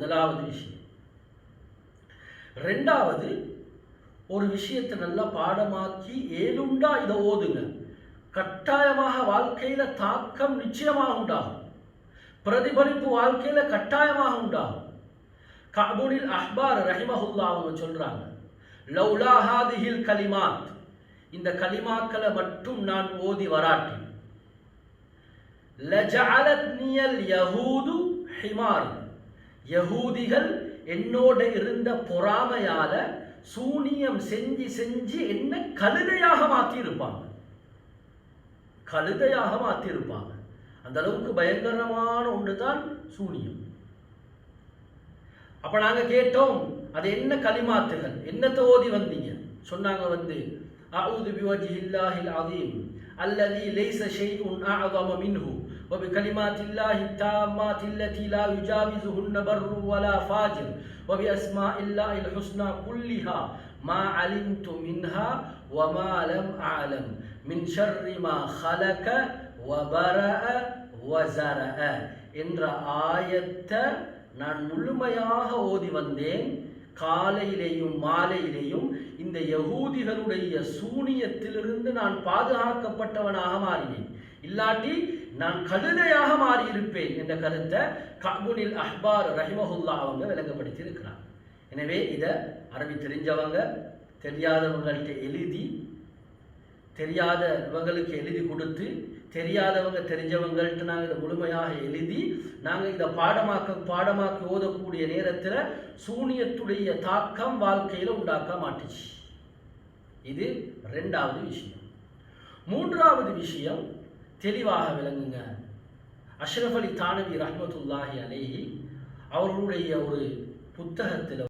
முதலாவது விஷயம். ரெண்டாவது, ஒரு விஷயத்தை நல்லா பாடமாக்கி ஏழுண்டா இதை ஓதுங்க, கட்டாயமாக வாழ்க்கையில தாக்கம் நிச்சயமாக உண்டாகும், பிரதிபலிப்பு வாழ்க்கையில கட்டாயமாக உண்டாகும். கஅபுல் அஹ்பார் ரஹிமஹுல்லாஹ் அவங்க சொல்றாங்க, லௌலா ஹாதிஹில் கலிமாத், இந்த கலிமாக்களை மட்டும் நான் ஓதி வராட்டி, லஜஅலத்னியல் யஹூது ஹிமார், யஹூதிகள் என்னோட இருந்த பொறாமையால சூனியம் செஞ்சு செஞ்சு என்ன கழுதையாக மாற்றியிருப்பாங்க, கழுதையாக மாற்றியிருப்பாங்க. அந்த அளவுக்கு பயங்கரமான ஒன்றுதான் சூனியம். அப்ப நாங்க கேட்டோம், அது என்ன கலிமாத்துகள், என்னத்தை ஓதி வந்தீங்க? சொன்னாங்க அஊது பிவஜ்ஹில்லாஹில் அஸீம் அல்லதி லைஸ ஷைஉன் அஅஸம மின்ஹு وبكلمات الله التامات التي لا يجاوزهن بر ولا فاجر وبأسماء الله الحسنى كلها ما علمت منها وما لم أعلم من شر ما خلق وبرأ وزرأ என்ற ஆயத்தை நான் முழுமையாக ஓதி வந்தேன். காலையிலேயும் மாலையிலேயும் இந்த யஹூதிகளுடைய சூனியத்திலிருந்து நான் பாதுகாக்கப்பட்டவனாக மாறினேன், இல்லாட்டி நான் கழுதையாக மாறியிருப்பேன் என்ற கருத்தை கஅபுல் அஹ்பார் ரஹிமஹுல்லாஹ் அவங்க விளங்கப்படுத்தி இருக்கிறார். எனவே இதை அரபி தெரிஞ்சவங்க தெரியாதவங்கள்ட்ட எழுதி, தெரியாதவங்களுக்கு எழுதி கொடுத்து, தெரியாதவங்க தெரிஞ்சவங்கள்ட்ட நாங்கள் இதை முழுமையாக எழுதி நாங்கள் இதை பாடமாக்கி ஓதக்கூடிய நேரத்தில் சூனியத்துடைய தாக்கம் வாழ்க்கையில் உண்டாக்க மாட்டுச்சு. இது ரெண்டாவது விஷயம். மூன்றாவது விஷயம் தெளிவாக விளங்குங்க. அஷ்ரஃப் அலி தானவி ரஹ்மத்துல்லாஹி அலைஹி அவர்களுடைய ஒரு புத்தகத்தில்